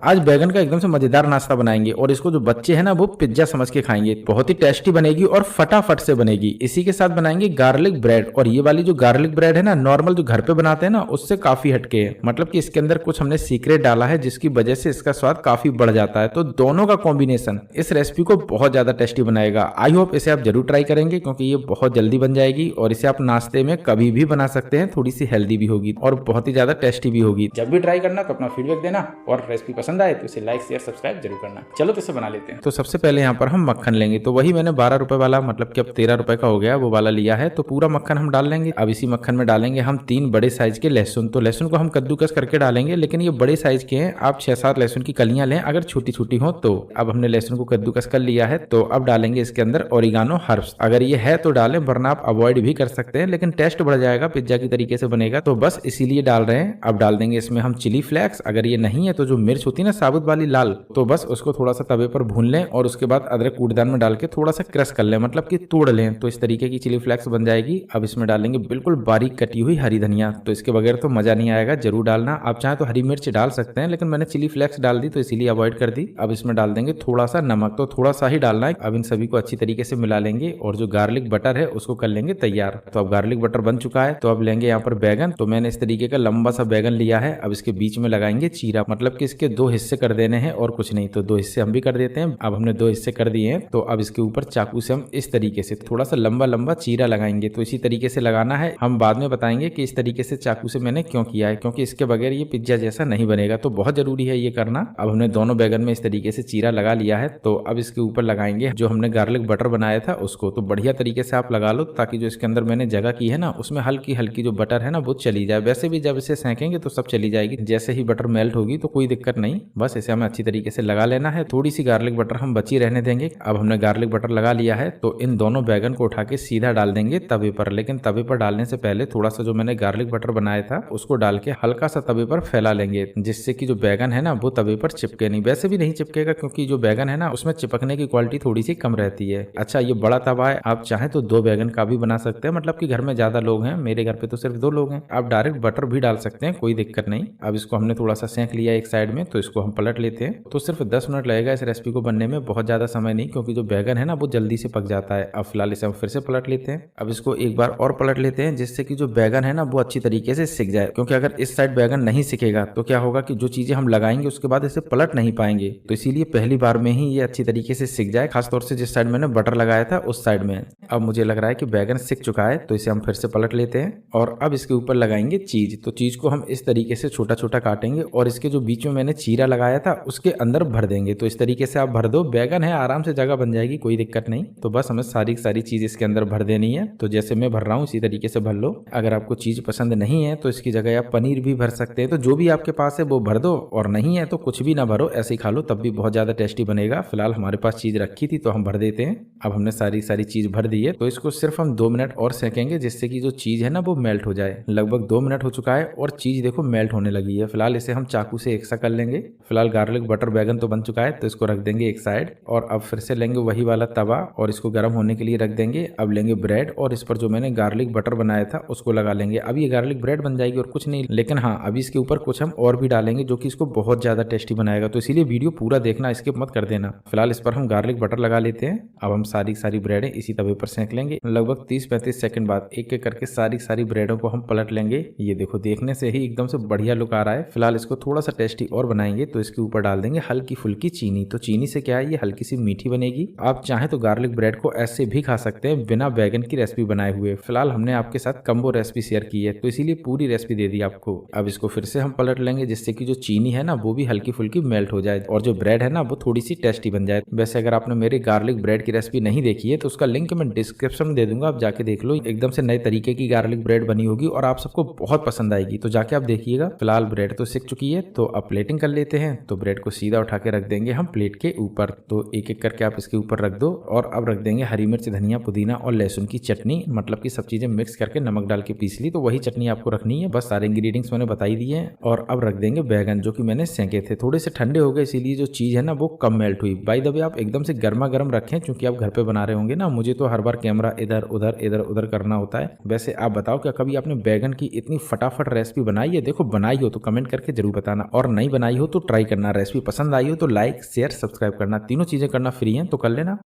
आज बैगन का एकदम से मजेदार नाश्ता बनाएंगे और इसको जो बच्चे हैं ना वो पिज्जा समझ के खाएंगे। बहुत ही टेस्टी बनेगी और फटाफट से बनेगी। इसी के साथ बनाएंगे गार्लिक ब्रेड, और ये वाली जो गार्लिक ब्रेड है ना नॉर्मल जो घर पे बनाते हैं ना उससे काफी हटके है। मतलब कि इसके अंदर कुछ हमने सीक्रेट डाला है जिसकी वजह से इसका स्वाद काफी बढ़ जाता है। तो दोनों का कॉम्बिनेशन इस रेसिपी को बहुत ज्यादा टेस्टी बनाएगा। आई होप इसे आप जरूर ट्राई करेंगे क्योंकि ये बहुत जल्दी बन जाएगी और इसे आप नाश्ते में कभी भी बना सकते हैं। थोड़ी सी हेल्दी भी होगी और बहुत ही ज्यादा टेस्टी भी होगी। जब भी ट्राई करना तो अपना फीडबैक देना और रेसिपी पसंद आए तो इसे लाइक शेयर सब्सक्राइब जरूर करना। चलो तो इसे बना लेते हैं। तो सबसे पहले यहाँ पर हम मक्खन लेंगे। तो वही मैंने 12 रुपए वाला, मतलब कि अब 13 रुपए का हो गया, वो वाला लिया है। तो पूरा मक्खन हम डाल लेंगे। अब इसी मक्खन में डालेंगे हम 3 बड़े साइज के लहसुन। तो लहसुन को हम कद्दूकस करके डालेंगे, लेकिन ये बड़े साइज के हैं। आप 6-7 लहसुन की कलियां लें अगर छोटी छोटी हो तो। अब हमने लहसुन को कद्दूकस कर लिया है। तो अब डालेंगे इसके अंदर ओरिगानो हर्ब्स। अगर ये है तो डालें, वरना आप अवॉइड भी कर सकते हैं, लेकिन टेस्ट बढ़ जाएगा, पिज्जा की तरीके से बनेगा। तो बस इसीलिए डाल रहे हैं। अब डाल देंगे इसमें हम चिली फ्लेक्स। अगर ये नहीं है तो जो मिर्च होती है ना साबुत वाली लाल, तो बस उसको थोड़ा सा तवे पर भून लें और उसके बाद अदरक कूटदान में डाल के थोड़ा सा क्रश कर लें, मतलब कि तोड़ लें। तो इस तरीके की चिली फ्लेक्स बन जाएगी। अब इसमें डालेंगे बिल्कुल बारीक कटी हुई हरी धनिया। तो इसके बगैर तो मजा नहीं आएगा, जरूर डालना। आप चाहे तो हरी मिर्च डाल सकते हैं, लेकिन मैंने चिली फ्लेक्स डाल दी तो इसीलिए अवॉइड कर दी। अब इसमें डाल देंगे थोड़ा सा नमक। तो थोड़ा सा ही डालना है। अब इन सभी को अच्छी तरीके से मिला लेंगे और जो गार्लिक बटर है उसको कर लेंगे तैयार। तो अब गार्लिक बटर बन चुका है। तो अब लेंगे यहाँ पर बैगन। तो मैंने इस तरीके का लंबा सा बैगन लिया है। अब इसके बीच में लगाएंगे चीरा, मतलब कि इसके 2 हिस्से कर देने हैं और कुछ नहीं। तो 2 हिस्से हम भी कर देते हैं। अब हमने 2 हिस्से कर दिए हैं। तो अब इसके ऊपर चाकू से हम इस तरीके से थोड़ा सा लंबा लंबा चीरा लगाएंगे। तो इसी तरीके से लगाना है। हम बाद में बताएंगे कि इस तरीके से चाकू से मैंने क्यों किया है, क्योंकि इसके बगैर ये पिज्जा जैसा नहीं बनेगा। तो बहुत जरूरी है ये करना। अब हमने दोनों बैगन में इस तरीके से चीरा लगा लिया है। तो अब इसके ऊपर लगाएंगे जो हमने गार्लिक बटर बनाया था उसको। तो बढ़िया तरीके से आप लगा लो ताकि जो इसके अंदर मैंने जगह की है ना उसमें हल्की हल्की जो बटर है ना वो चली जाए। वैसे भी जब इसे सेकेंगे तो सब चली जाएगी, जैसे ही बटर मेल्ट होगी तो कोई दिक्कत नहीं। बस इसे हमें अच्छी तरीके से लगा लेना है। थोड़ी सी गार्लिक बटर हम बची रहने देंगे। अब हमने गार्लिक बटर लगा लिया है। तो इन दोनों बैगन को उठा के सीधा डाल देंगे तवे पर। लेकिन तवे पर डालने से पहले थोड़ा सा जो मैंने गार्लिक बटर बनाया था उसको डाल के हल्का सा तवे पर फैला लेंगे, जिससे कि जो बैगन है ना वो तवे पर चिपके नहीं। वैसे भी नहीं चिपकेगा क्योंकि जो बैगन है ना उसमें चिपकने की क्वालिटी थोड़ी सी कम रहती है। अच्छा, ये बड़ा तवा है, आप चाहें तो 2 बैगन का भी बना सकते हैं। मतलब कि घर में ज्यादा लोग हैं, मेरे घर पे तो सिर्फ 2 लोग हैं। आप डायरेक्ट बटर भी डाल सकते हैं, कोई दिक्कत नहीं। अब इसको हमने थोड़ा सा सेंक लिया एक साइड में, तो इसको हम पलट लेते हैं। तो सिर्फ 10 मिनट लगेगा इस रेसिपी को बनने में, बहुत ज्यादा समय नहीं, क्योंकि जो बैगन है ना वो जल्दी से पक जाता है। अब फिलहाल इसे हम फिर से पलट लेते हैं। अब इसको एक बार और पलट लेते हैं, जिससे कि जो बैगन है ना वो अच्छी तरीके से सिक जाए। क्योंकि अगर इस साइड बैगन नहीं सिकेगा तो क्या होगा कि जो चीजें हम लगाएंगे उसके बाद इसे पलट नहीं पाएंगे। तो इसीलिए पहली बार में ही ये अच्छी तरीके से सिक जाए, खासतौर से जिस साइड मैंने बटर लगाया था उस साइड में। अब मुझे लग रहा है कि बैगन सिक चुका है, तो इसे हम फिर से पलट लेते हैं और अब इसके ऊपर लगाएंगे चीज। तो चीज को हम इस तरीके से छोटा छोटा काटेंगे और इसके जो बीच में मैंने चीरा लगाया था उसके अंदर भर देंगे। तो इस तरीके से आप भर दो, बैगन है आराम से जगह बन जाएगी, कोई दिक्कत नहीं। तो बस हमें सारी चीज इसके अंदर भर देनी है। तो जैसे मैं भर रहा हूँ इसी तरीके से भर लो। अगर आपको चीज पसंद नहीं है तो इसकी जगह आप पनीर भी भर सकते हैं। तो जो भी आपके पास है वो भर दो, और नहीं है तो कुछ भी ना भरो, ऐसे ही खा लो, तब भी बहुत ज्यादा टेस्टी बनेगा। फिलहाल हमारे पास चीज रखी थी तो हम भर देते हैं। अब हमने सारी चीज भर दी है। तो इसको सिर्फ हम 2 मिनट और सेकेंगे, जिससे कि जो चीज है ना वो मेल्ट हो जाए। लगभग 2 मिनट हो चुका है और चीज देखो मेल्ट होने लगी है। फिलहाल इसे हम चाकू से एक सा कर लेंगे। फिलहाल गार्लिक बटर बैगन तो बन चुका है, तो इसको रख देंगे एक साइड। और अब फिर से लेंगे वही वाला तवा और इसको गर्म होने के लिए रख देंगे। अब लेंगे ब्रेड और इस पर जो मैंने गार्लिक बटर बनाया था उसको लगा लेंगे। अब ये गार्लिक ब्रेड बन जाएगी और कुछ नहीं। लेकिन हाँ, अभी इसके ऊपर कुछ हम और भी डालेंगे जो कि इसको बहुत ज्यादा टेस्टी बनाएगा। तो इसीलिए वीडियो पूरा देखना, स्किप मत कर देना। फिलहाल इस पर हम गार्लिक बटर लगा लेते हैं। अब हम सारी ब्रेडें इसी तवे पर सेंक लेंगे। लगभग 30-35 सेकंड बाद एक एक करके सारी ब्रेडों को हम पलट लेंगे। ये देखो, देखने से ही एकदम से बढ़िया लुक आ रहा है। फिलहाल इसको थोड़ा सा टेस्टी और बनाएंगे, तो इसके ऊपर डाल देंगे हल्की फुल्की चीनी। तो चीनी से क्या है, ये हल्की सी मीठी बनेगी। आप चाहें तो गार्लिक ब्रेड को ऐसे भी खा सकते हैं बिना बैगन की रेसिपी बनाए हुए। फिलहाल हमने आपके साथ कम्बो रेसिपी शेयर की है, तो इसीलिए पूरी रेसिपी दे दी आपको। अब इसको फिर से हम पलट लेंगे, जिससे कि जो चीनी है ना वो भी हल्की फुल्की मेल्ट हो जाए और जो ब्रेड है ना वो थोड़ी सी टेस्टी बन जाए। वैसे अगर आपने मेरी गार्लिक ब्रेड की रेसिपी नहीं देखी है तो उसका लिंक मैं डिस्क्रिप्शन में दे दूंगा, आप जाके देख लो। एकदम से नए तरीके की गार्लिक ब्रेड बनी होगी और आप सबको बहुत पसंद आएगी, तो जाके आप देखिएगा। फिलहाल ब्रेड तो सिक चुकी है, तो अब प्लेटिंग कर लेते हैं। तो ब्रेड को सीधा उठा के रख देंगे हम प्लेट के ऊपर। तो एक एक करके आप इसके ऊपर रख दो और अब रख देंगे हरी मिर्च, धनिया, पुदीना और लहसुन की चटनी। मतलब कि सब चीजें मिक्स करके नमक डाल के पीस ली, तो वही चटनी आपको रखनी है। बस सारे इंग्रेडिएंट्स मैंने बता ही दिए हैं। और अब रख देंगे बैगन जो कि मैंने सेंके थे, थोड़े से ठंडे हो गए इसीलिए जो चीज है ना वो कम मेल्ट हुई। बाय द वे आप एकदम से गर्मा गर्म रखें, क्योंकि आप घर पे बना रहे होंगे ना। मुझे तो हर बार कैमरा इधर उधर करना होता है। वैसे आप बताओ, क्या कभी आपने बैगन की इतनी फटाफट रेसिपी बनाई है? देखो बनाई हो तो कमेंट करके जरूर बताना, और नहीं बनाई हो तो ट्राई करना। रेसिपी पसंद आई हो तो लाइक शेयर सब्सक्राइब करना, तीनों चीज़ें करना फ्री हैं तो कर लेना।